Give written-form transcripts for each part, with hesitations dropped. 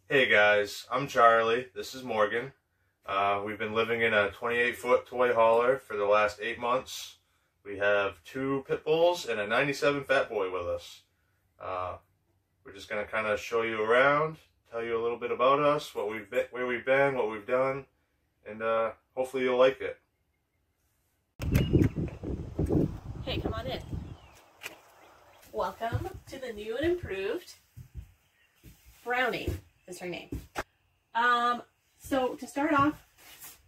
Hey guys, I'm Charlie. This is Morgan. We've been living in a 28-foot toy hauler for the last 8 months. We have 2 pit bulls and a 97 Fat Boy with us. We're just going to kind of show you around, tell you a little bit about us, where we've been, what we've done, and hopefully you'll like it. Hey, come on in. Welcome to the new and improved Brownie is her name. So to start off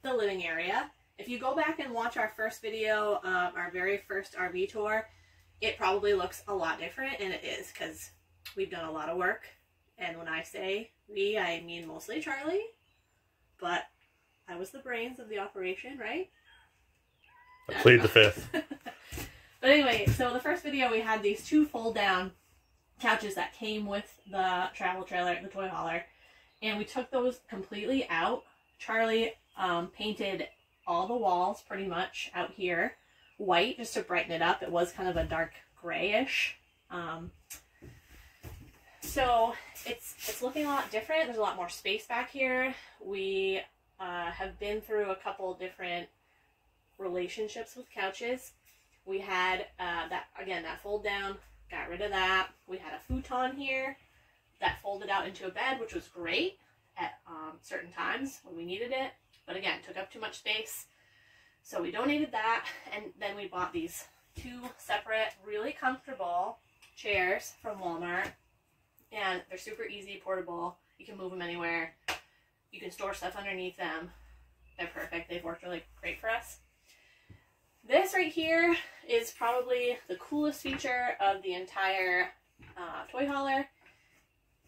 the living area, if you go back and watch our first video, our very first RV tour, it probably looks a lot different, and it is because we've done a lot of work. And when I say we, I mean mostly Charlie, but I was the brains of the operation, right? I plead the fifth. But anyway, so the first video we had these 2 fold-down couches that came with the travel trailer, the toy hauler, and we took those completely out. Charlie painted all the walls pretty much out here white just to brighten it up. It was kind of a dark grayish. So it's looking a lot different. There's a lot more space back here. We have been through a couple different relationships with couches. We had that fold down, got rid of that. We had a futon here that folded out into a bed, which was great at certain times when we needed it, but again, took up too much space. So we donated that, and then we bought these 2 separate, really comfortable chairs from Walmart, and they're super easy, portable. You can move them anywhere. You can store stuff underneath them. They're perfect. They've worked really great for us. This right here is probably the coolest feature of the entire toy hauler.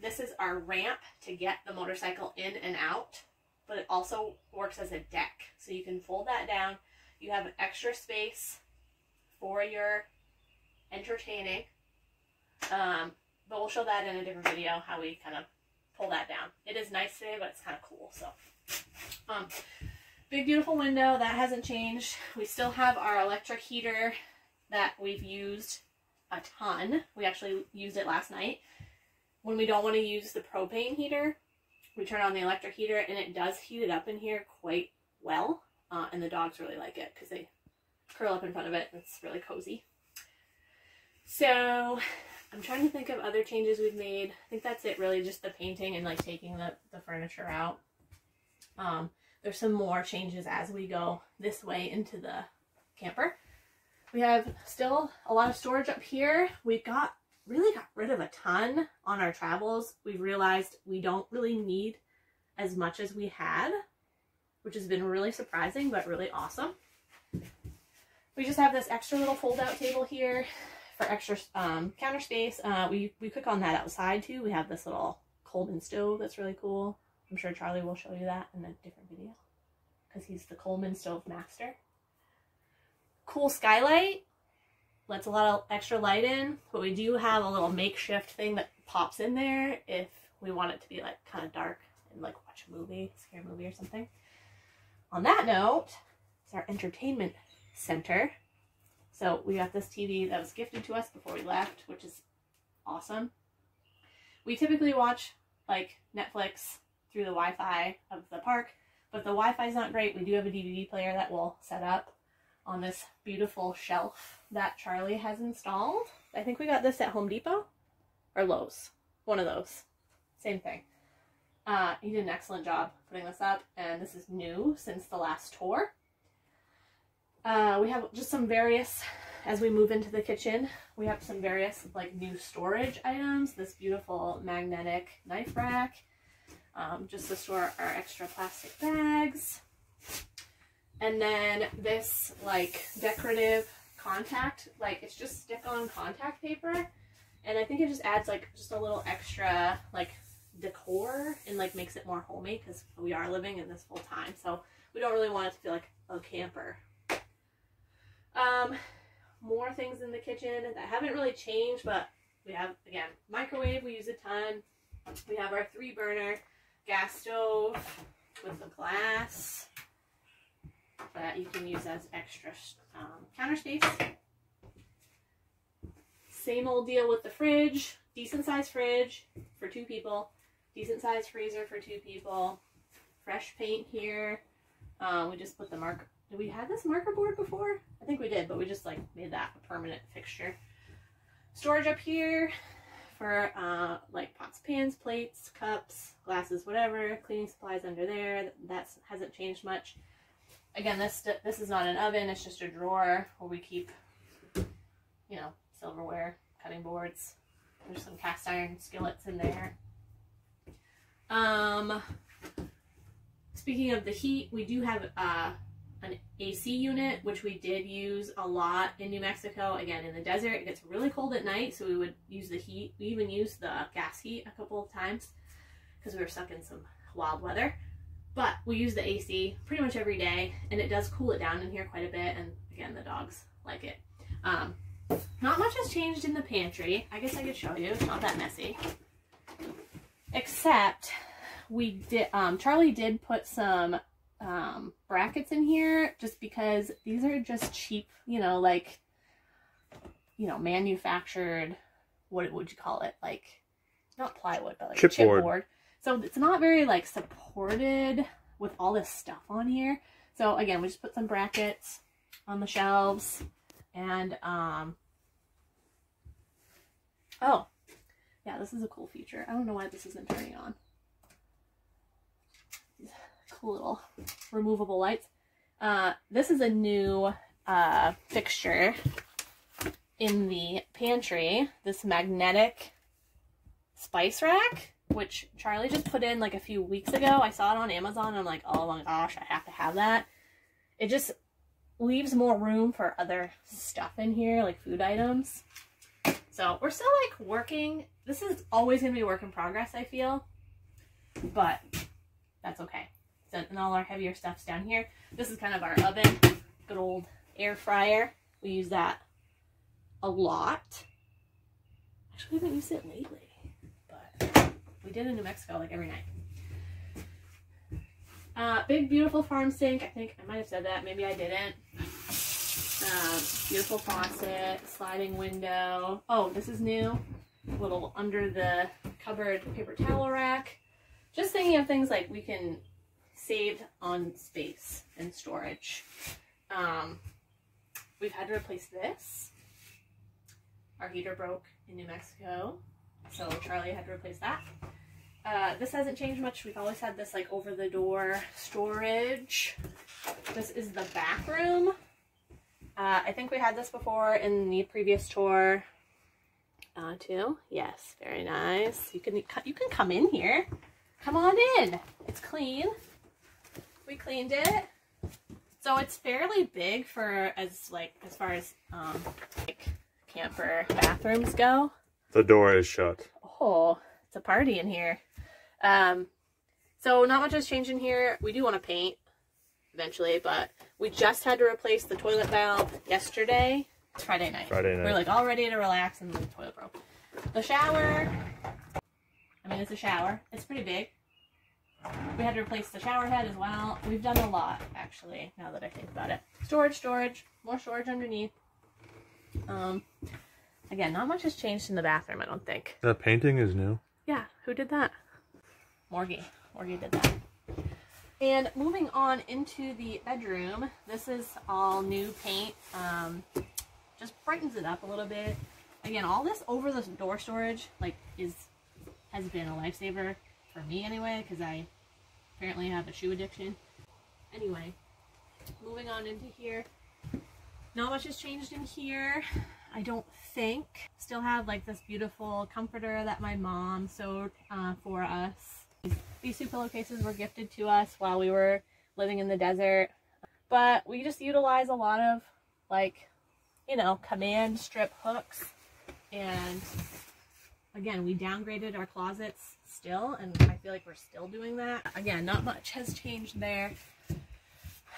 This is our ramp to get the motorcycle in and out, but it also works as a deck. So you can fold that down. You have an extra space for your entertaining. But we'll show that in a different video, how we kind of pull that down. It is nice today, but it's kind of cool. So, big beautiful window, that hasn't changed. We still have our electric heater that we've used a ton. We actually used it last night. When we don't want to use the propane heater, we turn on the electric heater, and it does heat it up in here quite well. And the dogs really like it because they curl up in front of it, and it's really cozy. So I'm trying to think of other changes we've made. I think that's it, really, just the painting and like taking the furniture out. There's some more changes as we go this way into the camper. We have still a lot of storage up here. We really got rid of a ton on our travels. We've realized we don't really need as much as we had, which has been really surprising, but really awesome. We just have this extra little fold-out table here for extra counter space. We cook on that outside too. We have this little Coleman stove that's really cool. I'm sure Charlie will show you that in a different video because he's the Coleman stove master. Cool skylight. Lets a lot of extra light in, but we do have a little makeshift thing that pops in there if we want it to be like kind of dark and like watch a movie, scary movie or something. On that note, it's our entertainment center. So we got this TV that was gifted to us before we left, which is awesome. We typically watch like Netflix through the Wi-Fi of the park, but the Wi-Fi is not great. We do have a DVD player that we'll set up on this beautiful shelf that Charlie has installed. I think we got this at Home Depot or Lowe's, one of those, same thing. He did an excellent job putting this up, and this is new since the last tour. We have just some various, as we move into the kitchen, we have some various like new storage items. This beautiful magnetic knife rack, just to store our extra plastic bags. And then this like decorative contact, like it's just stick-on contact paper. And I think it just adds like just a little extra like decor and like makes it more homey because we are living in this full time. So we don't really want it to feel like a camper. More things in the kitchen that haven't really changed, but we have, again, microwave, we use a ton. We have our 3-burner gas stove with the glass that you can use as extra counter space. Same old deal with the fridge, decent sized fridge for 2 people. decent sized freezer for 2 people. Fresh paint here. We just put the marker. Did we have this marker board before? I think we did, but we just like made that a permanent fixture. Storage up here for like pots, pans, plates, cups, glasses, whatever. Cleaning supplies under there. That hasn't changed much. Again, this is not an oven. It's just a drawer where we keep, you know, silverware, cutting boards. There's some cast iron skillets in there. Speaking of the heat, we do have an AC unit, which we did use a lot in New Mexico. Again, in the desert, it gets really cold at night, so we would use the heat. We even used the gas heat a couple of times because we were stuck in some wild weather. But we use the AC pretty much every day, and it does cool it down in here quite a bit, and again, the dogs like it. Not much has changed in the pantry. I guess I could show you. It's not that messy. Except we did, Charlie did put some brackets in here just because these are just cheap, you know, like, you know, manufactured, what would you call it? Like, not plywood, but like chipboard. So it's not very like supported with all this stuff on here. So again, we just put some brackets on the shelves and, oh, yeah, this is a cool feature. I don't know why this isn't turning on. Cool little removable lights. This is a new fixture in the pantry. This magnetic spice rack, which Charlie just put in like a few weeks ago. I saw it on Amazon and I'm like, oh my gosh, I have to have that. It just leaves more room for other stuff in here, like food items. So we're still like working. This is always going to be a work in progress, I feel. But that's okay. So, and all our heavier stuff's down here. This is kind of our oven. Good old air fryer. We use that a lot. Actually, we haven't used it lately. But we did in New Mexico like every night. Big, beautiful farm sink. I think I might have said that. Maybe I didn't. Beautiful faucet, sliding window. Oh, this is new. Little under the cupboard paper towel rack. Just thinking of things like we can save on space and storage. We've had to replace this. Our heater broke in New Mexico, so Charlie had to replace that. This hasn't changed much. We've always had this like over the door storage. This is the bathroom. I think we had this before in the previous tour too. Yes, very nice. You can come in here. Come on in. It's clean. We cleaned it. So it's fairly big for as far as like camper bathrooms go. The door is shut. Oh, it's a party in here. So not much has changed in here. We do want to paint eventually, but we just had to replace the toilet valve yesterday. It's Friday night. We're like all ready to relax and the toilet broke. The shower, I mean, it's a shower. It's pretty big. We had to replace the shower head as well. We've done a lot, actually, now that I think about it. Storage, more storage underneath. Again, not much has changed in the bathroom, I don't think. That painting is new. Yeah, who did that? Morgie did that. And moving on into the bedroom, this is all new paint. Just brightens it up a little bit. Again, all this over the door storage like has been a lifesaver for me anyway, because I apparently have a shoe addiction. Anyway, moving on into here. Not much has changed in here, I don't think. Still have like this beautiful comforter that my mom sewed for us. These 2 pillowcases were gifted to us while we were living in the desert. But we just utilize a lot of like, you know, command strip hooks. And again, we downgraded our closets still, and I feel like we're still doing that. Again, not much has changed there.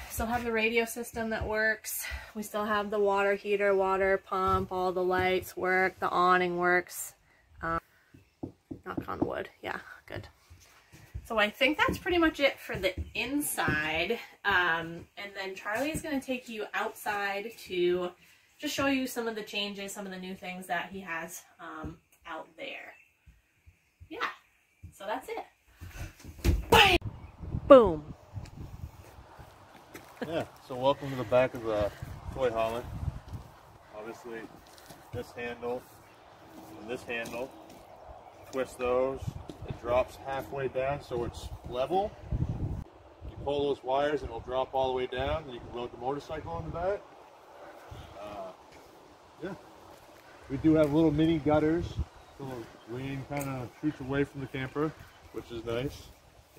Still have the radio system that works. We still have the water heater, water pump, all the lights work, the awning works. Knock on wood. Yeah, good. So I think that's pretty much it for the inside. And then Charlie's going to take you outside to just show you some of the changes, some of the new things that he has out there. Yeah. So So that's it. Bam! Boom. Yeah, so welcome to the back of the toy hauler. Obviously, this handle and this handle, twist those, it drops halfway down so it's level. You pull those wires and it'll drop all the way down, and you can load the motorcycle in the back. Yeah. We do have little mini gutters, so the rain kind of shoots away from the camper, which is nice.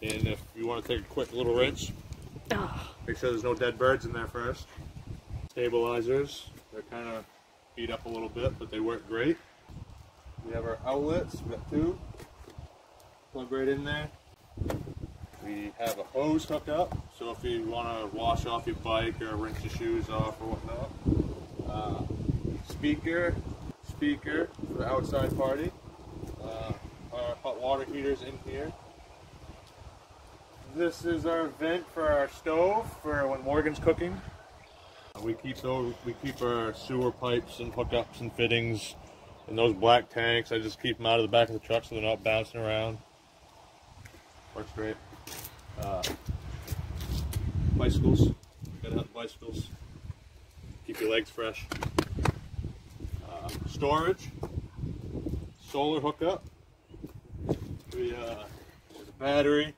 And if you want to take a quick little rinse, make sure there's no dead birds in there first. Stabilizers, they're kind of beat up a little bit, but they work great. We have our outlets, we got two, plug right in there. We have a hose hooked up, so if you want to wash off your bike or rinse your shoes off or whatnot. Speaker for the outside party. Our hot water heaters in here. This is our vent for our stove for when Morgan's cooking. We keep our sewer pipes and hookups and fittings in those black tanks. I just keep them out of the back of the truck so they're not bouncing around. Works great. Bicycles. Gotta have bicycles. Keep your legs fresh. Storage. Solar hookup. There's a battery.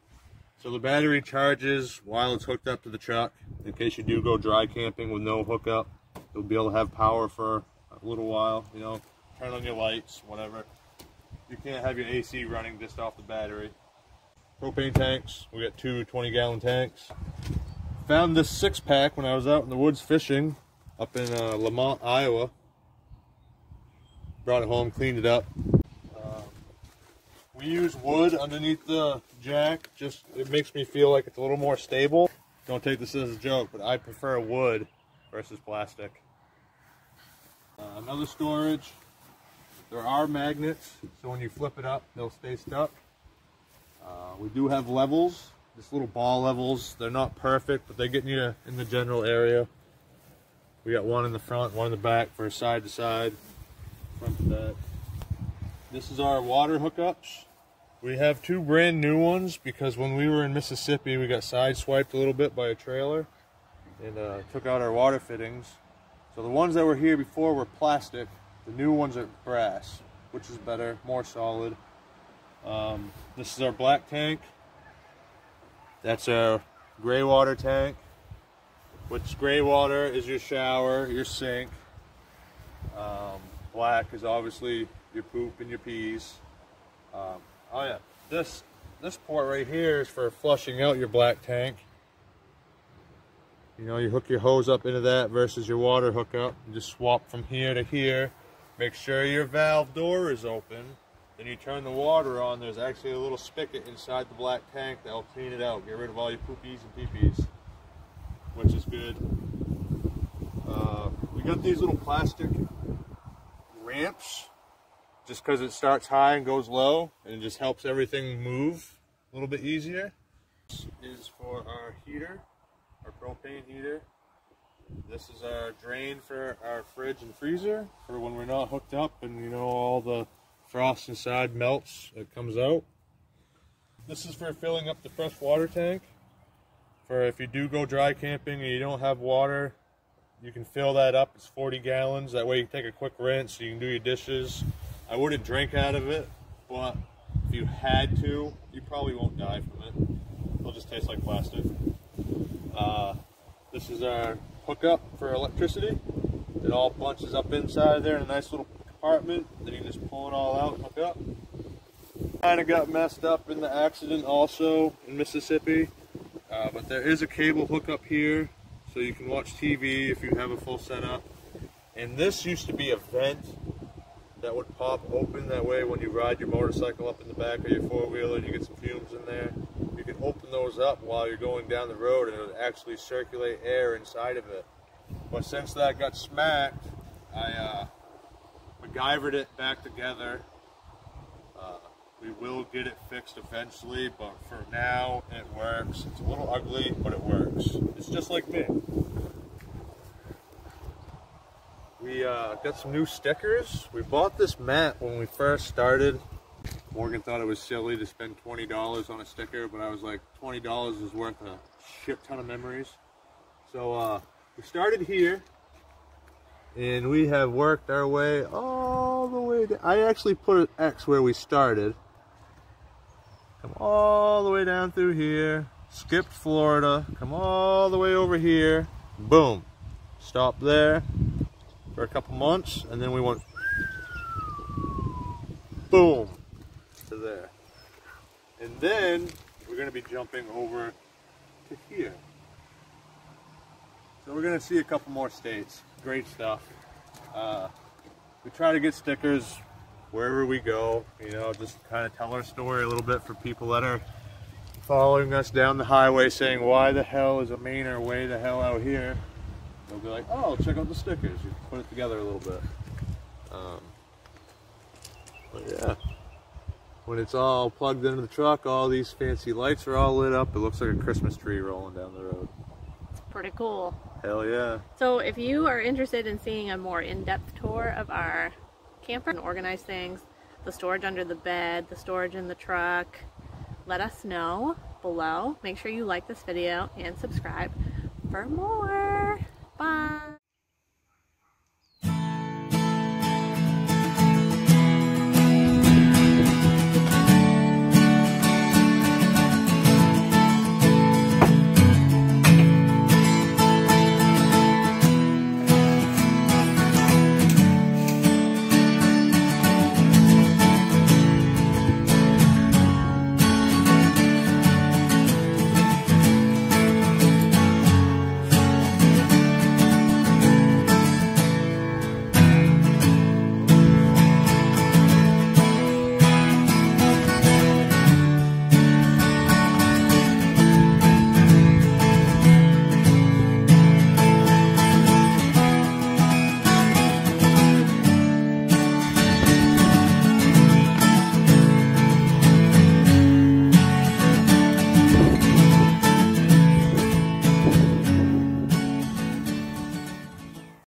So the battery charges while it's hooked up to the truck. In case you do go dry camping with no hookup, you'll be able to have power for a little while, you know, turn on your lights, whatever. You can't have your AC running just off the battery. Propane tanks, we got two 20-gallon tanks. Found this 6-pack when I was out in the woods fishing up in Lamont, Iowa. Brought it home, cleaned it up. We use wood underneath the jack, just it makes me feel like it's a little more stable. Don't take this as a joke, but I prefer wood versus plastic. Another storage, there are magnets, so when you flip it up, they'll stay stuck. We do have levels, just little ball levels. They're not perfect, but they're getting you in the general area. We got one in the front, one in the back for side to side, front to back. This is our water hookups. We have two brand new ones because when we were in Mississippi, we got sideswiped a little bit by a trailer and took out our water fittings. So the ones that were here before were plastic. The new ones are brass, which is better, more solid. This is our black tank. That's our gray water tank, which gray water is your shower, your sink. Black is obviously your poop and your peas. Oh yeah, this port right here is for flushing out your black tank. You know, you hook your hose up into that versus your water hookup. You just swap from here to here. Make sure your valve door is open. Then you turn the water on. There's actually a little spigot inside the black tank that will clean it out. Get rid of all your poopies and pee-pees, which is good. We got these little plastic ramps just because it starts high and goes low, and it just helps everything move a little bit easier. This is for our heater, our propane heater. This is our drain for our fridge and freezer for when we're not hooked up and you know all the frost inside melts, it comes out. This is for filling up the fresh water tank. For if you do go dry camping and you don't have water, you can fill that up. It's 40 gallons. That way you can take a quick rinse, you can do your dishes. I wouldn't drink out of it, but if you had to, you probably won't die from it. It'll just taste like plastic. This is our hookup for electricity. It all bunches up inside there in a nice little compartment. Then you just pull it all out and hook up. Kind of got messed up in the accident also in Mississippi, but there is a cable hookup here so you can watch TV if you have a full setup. And this used to be a vent that would pop open. That way when you ride your motorcycle up in the back of your four-wheeler and you get some fumes in there, you can open those up while you're going down the road and it would actually circulate air inside of it. But since that got smacked, I MacGyvered it back together. We will get it fixed eventually, but for now it works. It's a little ugly, but it works. It's just like me. We got some new stickers. We bought this mat when we first started Morgan thought it was silly to spend $20 on a sticker, but I was like, $20 is worth a shit ton of memories. So we started here, and we have worked our way all the way down. I actually put an X where we started. Come all the way down through here, skipped Florida, come all the way over here, boom. Stopped there for a couple months, and then we went boom to there. And then we're going to be jumping over to here. So we're going to see a couple more states. Great stuff. We try to get stickers wherever we go, you know, just kind of tell our story a little bit for people that are following us down the highway saying, why the hell is a Mainer way the hell out here? They'll be like, oh, check out the stickers. You put it together a little bit. But yeah, when it's all plugged into the truck, all these fancy lights are all lit up. It looks like a Christmas tree rolling down the road. It's pretty cool. Hell yeah. So if you are interested in seeing a more in-depth tour of our camper and organize things, the storage under the bed, the storage in the truck, let us know below. Make sure you like this video and subscribe for more. Bye.